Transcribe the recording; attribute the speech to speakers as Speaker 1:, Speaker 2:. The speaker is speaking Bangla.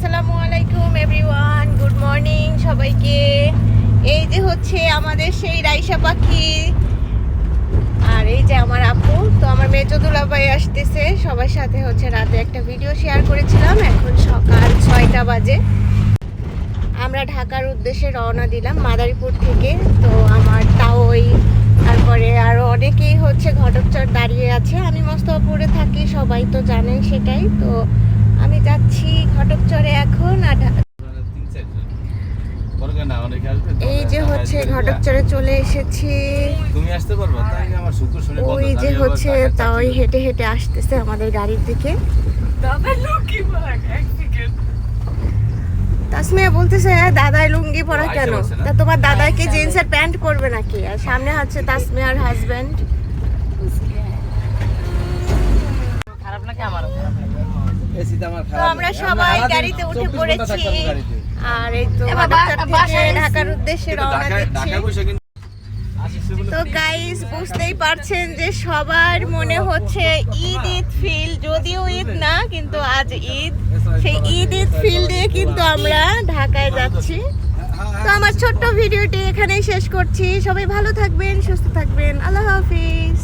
Speaker 1: আসসালামু আলাইকুম এভরিওয়ান, গুড মর্নিং সবাইকে। এই যে হচ্ছে আমাদের সেই রাইসা পাখি, আর এই যে আমার আপু। তো আমার মেজো দুলাভাই আসতেছে, সবার সাথে হচ্ছে রাতে একটা ভিডিও শেয়ার করেছিলাম। এখন সকাল 6টা বাজে। আমরা ঢাকার উদ্দেশ্যে রওনা দিলাম মাদারীপুর থেকে। তো আমার তাওই, তারপরে আরও অনেকেই হচ্ছে ঘটকচর দাঁড়িয়ে আছে। আমি মোস্তফাপুরে থাকি, সবাই তো জানেন সেটাই। তো আমি যাচ্ছি ঘটকচরে এখন। আর এই যে হচ্ছে ঘটকচরে চলে এসেছি।
Speaker 2: তুমি আসতে পারবে? তাই আমার শুক্র শনি বন্ধ।
Speaker 1: ওই যে হচ্ছে তাওই হেঁটে হেঁটে আসতেছে আমাদের গাড়ির দিকে। তাসমিয়া বলতেছে দাদাই লুঙ্গি পরা কেন? তা তোমার দাদাই কি জিন্সের প্যান্ট পরবে নাকি? আর সামনে হচ্ছে তাসমিয়ার হাজবেন্ড।
Speaker 3: খারাপ লাগে, আমারও খারাপ লাগে।
Speaker 1: তো আমরা সবাই গাড়িতে উঠে পড়েছি। আর এই তো ঘটকচর থেকে ঢাকার উদ্দেশ্যে রওনা দিচ্ছি। তো গাইস, বুঝতেই পারছেন যে সবার মনে হচ্ছে ঈদ ঈদ ফিল, যদিও ঈদ না কিন্তু আজ ঈদ। সেই ঈদ ঈদ ফিল দিয়ে কিন্তু আমরা ঢাকায় যাচ্ছি। তো আমার ছোট্ট ভিডিওটি এখানেই শেষ করছি। সবাই ভালো থাকবেন, সুস্থ থাকবেন। আল্লাহ হাফিজ।